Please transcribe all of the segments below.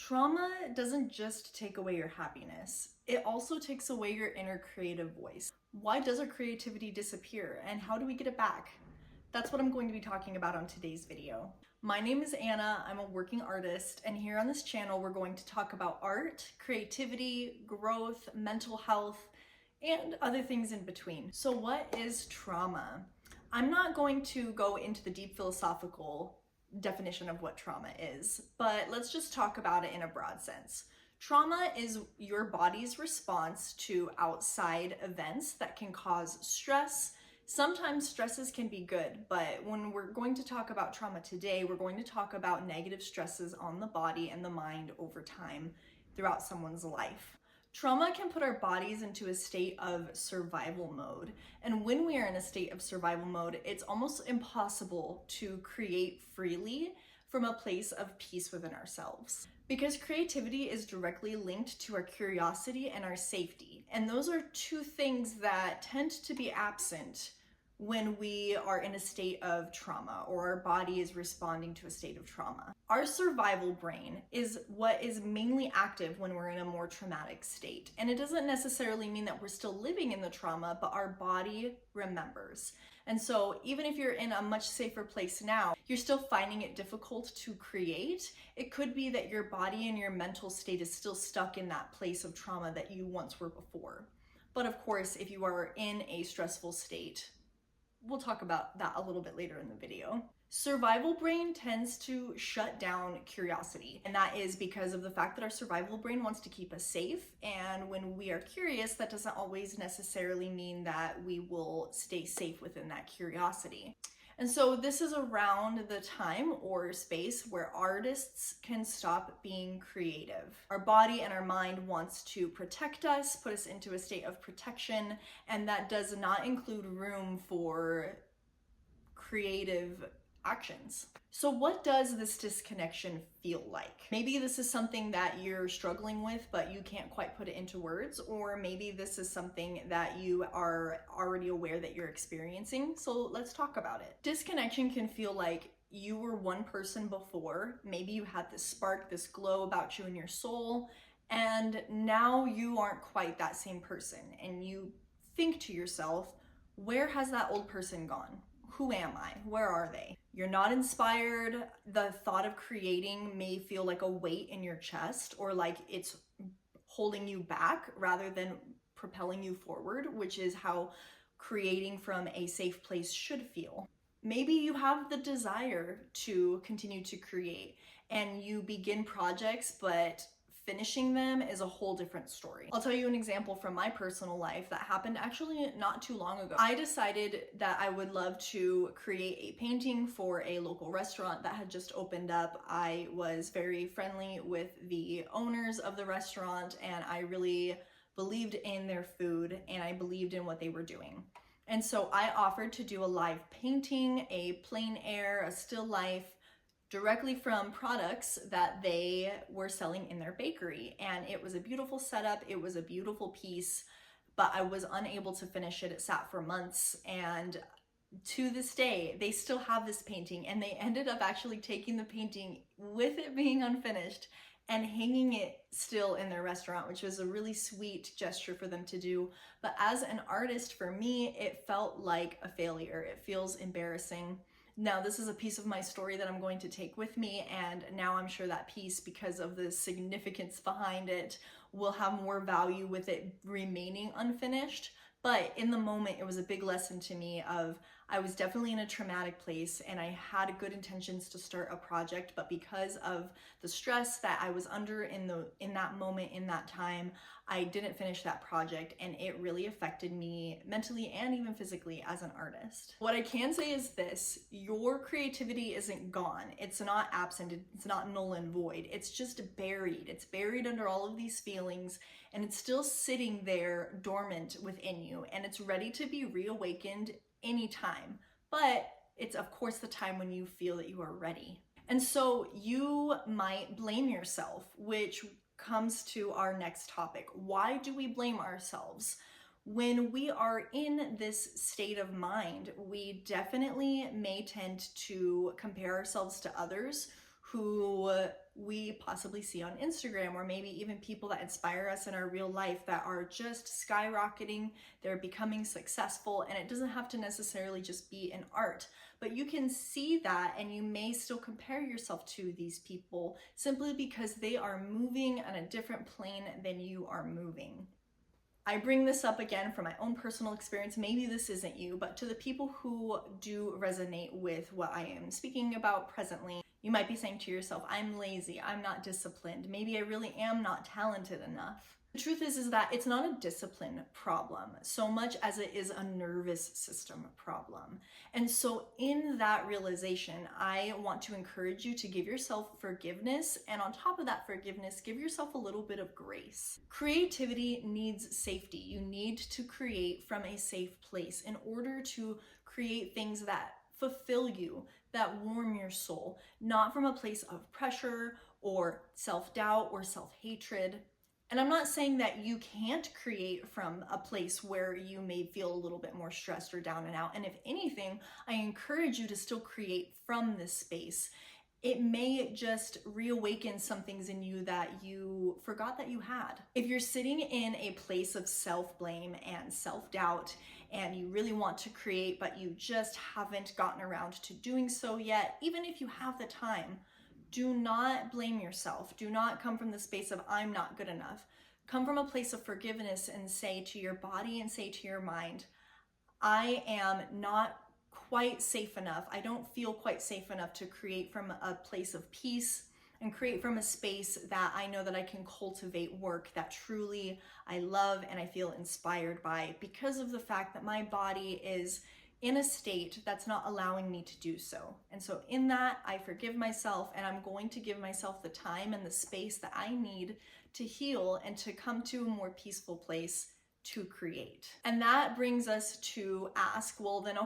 Trauma doesn't just take away your happiness, it also takes away your inner creative voice. Why does our creativity disappear and how do we get it back? That's what I'm going to be talking about on today's video. My name is Anna, I'm a working artist, and here on this channel we're going to talk about art, creativity, growth, mental health, and other things in between. So what is trauma? I'm not going to go into the deep philosophical definition of what trauma is, but let's just talk about it in a broad sense. Trauma is your body's response to outside events that can cause stress. Sometimes stresses can be good, but when we're going to talk about trauma today, we're going to talk about negative stresses on the body and the mind over time throughout someone's life. Trauma can put our bodies into a state of survival mode. And when we are in a state of survival mode, it's almost impossible to create freely from a place of peace within ourselves. Because creativity is directly linked to our curiosity and our safety. And those are two things that tend to be absent when we are in a state of trauma or our body is responding to a state of trauma. Our survival brain is what is mainly active when we're in a more traumatic state. And it doesn't necessarily mean that we're still living in the trauma, but our body remembers. And so even if you're in a much safer place now, you're still finding it difficult to create. It could be that your body and your mental state is still stuck in that place of trauma that you once were before. But of course, if you are in a stressful state, we'll talk about that a little bit later in the video. Survival brain tends to shut down curiosity, and that is because of the fact that our survival brain wants to keep us safe, and when we are curious, that doesn't always necessarily mean that we will stay safe within that curiosity. And so this is around the time or space where artists can stop being creative. Our body and our mind wants to protect us, put us into a state of protection, and that does not include room for creative actions. So what does this disconnection feel like? Maybe this is something that you're struggling with, but you can't quite put it into words, or maybe this is something that you are already aware that you're experiencing. So let's talk about it. Disconnection can feel like you were one person before. Maybe you had this spark, this glow about you in your soul, and now you aren't quite that same person. And you think to yourself, where has that old person gone? Who am I? Where are they? You're not inspired. The thought of creating may feel like a weight in your chest or like it's holding you back rather than propelling you forward, which is how creating from a safe place should feel. Maybe you have the desire to continue to create and you begin projects, but finishing them is a whole different story. I'll tell you an example from my personal life that happened actually not too long ago. I decided that I would love to create a painting for a local restaurant that had just opened up. I was very friendly with the owners of the restaurant and I really believed in their food and I believed in what they were doing. And so I offered to do a live painting, a plein air, a still life, directly from products that they were selling in their bakery. And it was a beautiful setup, it was a beautiful piece, but I was unable to finish it. It sat for months, and to this day, they still have this painting, and they ended up actually taking the painting with it being unfinished and hanging it still in their restaurant, which was a really sweet gesture for them to do. But as an artist, for me, it felt like a failure. It feels embarrassing. Now, this is a piece of my story that I'm going to take with me, and now I'm sure that piece, because of the significance behind it, will have more value with it remaining unfinished. But in the moment, it was a big lesson to me of I was definitely in a traumatic place and I had good intentions to start a project, but because of the stress that I was under in that moment, in that time, I didn't finish that project, and it really affected me mentally and even physically as an artist. What I can say is this: your creativity isn't gone. It's not absent. It's not null and void. It's just buried. It's buried under all of these feelings, and it's still sitting there dormant within you, and it's ready to be reawakened anytime. But it's of course the time when you feel that you are ready. And so you might blame yourself, which comes to our next topic. Why do we blame ourselves? When we are in this state of mind, we definitely may tend to compare ourselves to others who we possibly see on Instagram, or maybe even people that inspire us in our real life that are just skyrocketing, they're becoming successful, and it doesn't have to necessarily just be in art, but you can see that and you may still compare yourself to these people simply because they are moving on a different plane than you are moving. I bring this up again from my own personal experience. Maybe this isn't you, but to the people who do resonate with what I am speaking about presently, you might be saying to yourself, I'm lazy, I'm not disciplined, maybe I really am not talented enough. The truth is that it's not a discipline problem so much as it is a nervous system problem. And so in that realization, I want to encourage you to give yourself forgiveness. And on top of that forgiveness, give yourself a little bit of grace. Creativity needs safety. You need to create from a safe place in order to create things that fulfill you, that warm your soul, not from a place of pressure or self-doubt or self-hatred. And I'm not saying that you can't create from a place where you may feel a little bit more stressed or down and out. And if anything, I encourage you to still create from this space. It may just reawaken some things in you that you forgot that you had. If you're sitting in a place of self-blame and self-doubt and you really want to create, but you just haven't gotten around to doing so yet, even if you have the time, do not blame yourself. Do not come from the space of I'm not good enough. Come from a place of forgiveness and say to your body and say to your mind, I am not quite safe enough. I don't feel quite safe enough to create from a place of peace and create from a space that I know that I can cultivate work that truly I love and I feel inspired by, because of the fact that my body is in a state that's not allowing me to do so. And so in that, I forgive myself, and I'm going to give myself the time and the space that I need to heal and to come to a more peaceful place to create. And that brings us to ask, well then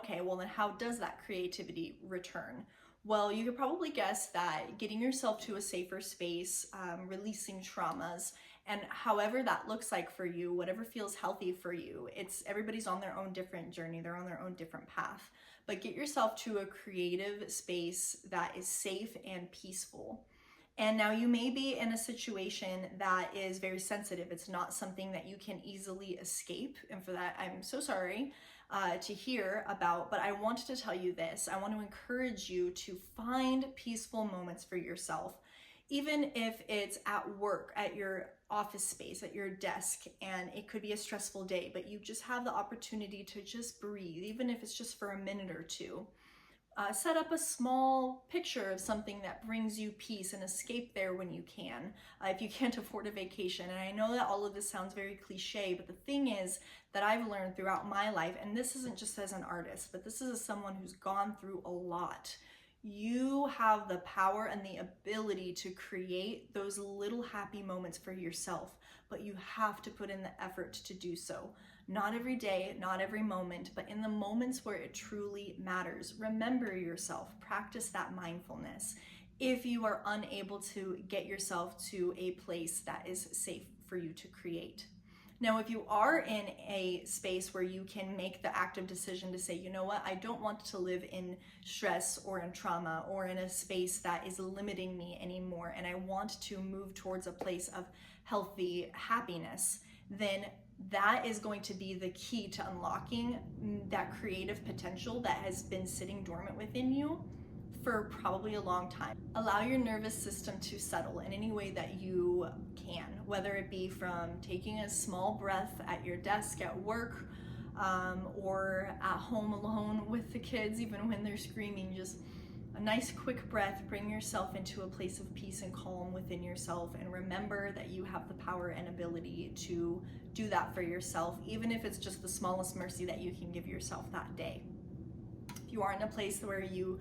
how does that creativity return? Well, you could probably guess that getting yourself to a safer space, releasing traumas, and however that looks like for you, whatever feels healthy for you, everybody's on their own different journey, they're on their own different path. But get yourself to a creative space that is safe and peaceful. And now you may be in a situation that is very sensitive. It's not something that you can easily escape. And for that, I'm so sorry to hear about, but I wanted to tell you this. I want to encourage you to find peaceful moments for yourself, even if it's at work, at your office space, at your desk, and it could be a stressful day, but you just have the opportunity to just breathe, even if it's just for a minute or two. Set up a small picture of something that brings you peace and escape there when you can, if you can't afford a vacation. And I know that all of this sounds very cliche, but the thing is that I've learned throughout my life, and this isn't just as an artist, but this is as someone who's gone through a lot. You have the power and the ability to create those little happy moments for yourself, but you have to put in the effort to do so. Not every day, not every moment, but in the moments where it truly matters. Remember yourself, practice that mindfulness. If you are unable to get yourself to a place that is safe for you to create. Now, if you are in a space where you can make the active decision to say, you know what, I don't want to live in stress or in trauma or in a space that is limiting me anymore, and I want to move towards a place of healthy happiness, then that is going to be the key to unlocking that creative potential that has been sitting dormant within you for probably a long time. Allow your nervous system to settle in any way that you can, whether it be from taking a small breath at your desk at work, or at home alone with the kids, even when they're screaming. Just a nice quick breath, bring yourself into a place of peace and calm within yourself, and remember that you have the power and ability to do that for yourself, even if it's just the smallest mercy that you can give yourself that day. If you are in a place where you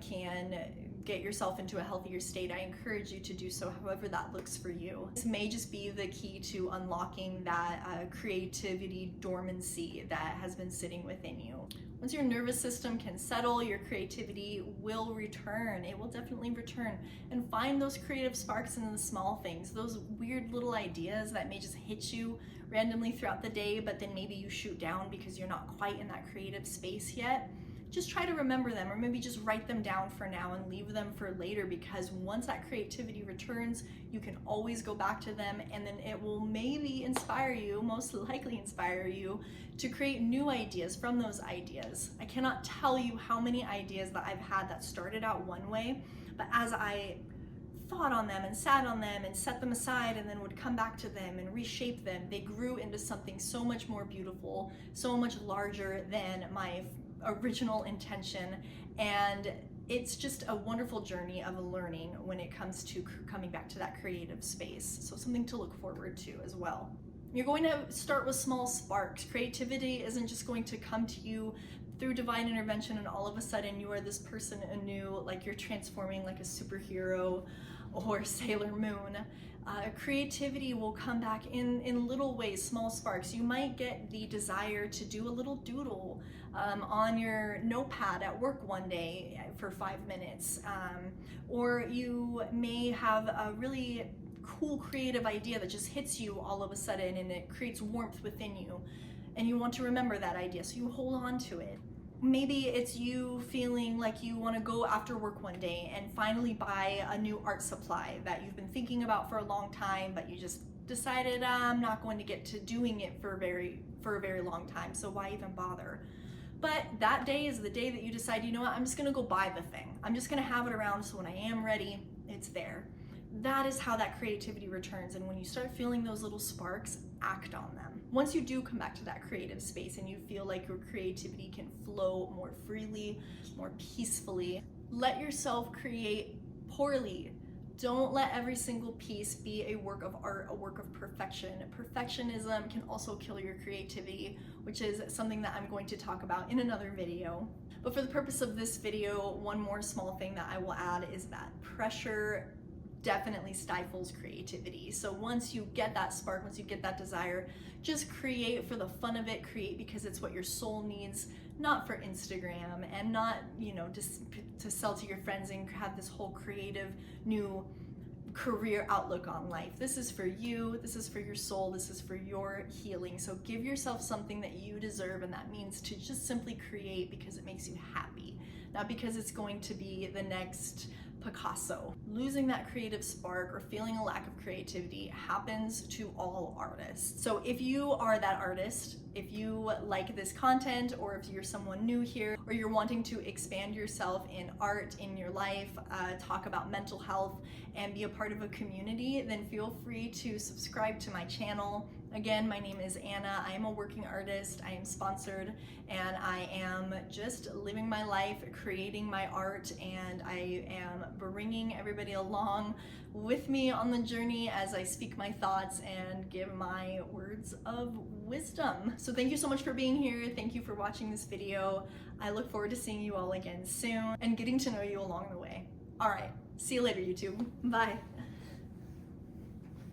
can get yourself into a healthier state, I encourage you to do so however that looks for you. This may just be the key to unlocking that creativity dormancy that has been sitting within you. Once your nervous system can settle, your creativity will return. It will definitely return. And find those creative sparks in the small things, those weird little ideas that may just hit you randomly throughout the day, but then maybe you shoot down because you're not quite in that creative space yet. just try to remember them, or maybe just write them down for now and leave them for later, because once that creativity returns, you can always go back to them, and then it will maybe inspire you, most likely inspire you, to create new ideas from those ideas. I cannot tell you how many ideas that I've had that started out one way, but as I thought on them and sat on them and set them aside and then would come back to them and reshape them, they grew into something so much more beautiful, so much larger than my original intention. And it's just a wonderful journey of learning when it comes to coming back to that creative space. So something to look forward to as well. You're going to start with small sparks. Creativity isn't just going to come to you through divine intervention and all of a sudden you are this person anew, like you're transforming like a superhero or Sailor Moon. Creativity will come back in little ways, small sparks. You might get the desire to do a little doodle on your notepad at work one day for 5 minutes. Or you may have a really cool creative idea that just hits you all of a sudden and it creates warmth within you. And you want to remember that idea, so you hold on to it. Maybe it's you feeling like you want to go after work one day and finally buy a new art supply that you've been thinking about for a long time, but you just decided I'm not going to get to doing it for a very long time, so why even bother? But that day is the day that you decide, you know what, I'm just going to go buy the thing. I'm just going to have it around so when I am ready, it's there. That is how that creativity returns, and when you start feeling those little sparks, act on them. Once you do come back to that creative space and you feel like your creativity can flow more freely, more peacefully, let yourself create poorly. Don't let every single piece be a work of art, a work of perfection. Perfectionism can also kill your creativity, which is something that I'm going to talk about in another video. But for the purpose of this video, one more small thing that I will add is that pressure definitely stifles creativity. So once you get that spark, once you get that desire, just create for the fun of it, create because it's what your soul needs, not for Instagram and not, just to sell to your friends and have this whole creative new career outlook on life. This is for you, this is for your soul, this is for your healing. So give yourself something that you deserve, and that means to just simply create because it makes you happy, not because it's going to be the next Picasso. Losing that creative spark or feeling a lack of creativity happens to all artists. So if you are that artist, if you like this content, or if you're someone new here, or you're wanting to expand yourself in art in your life, talk about mental health, and be a part of a community, then feel free to subscribe to my channel. Again, my name is Anna. I am a working artist. I am sponsored, and I am just living my life, creating my art, and I am bringing everybody along with me on the journey as I speak my thoughts and give my words of wisdom. So thank you so much for being here. Thank you for watching this video. I look forward to seeing you all again soon and getting to know you along the way. All right, see you later, YouTube. Bye.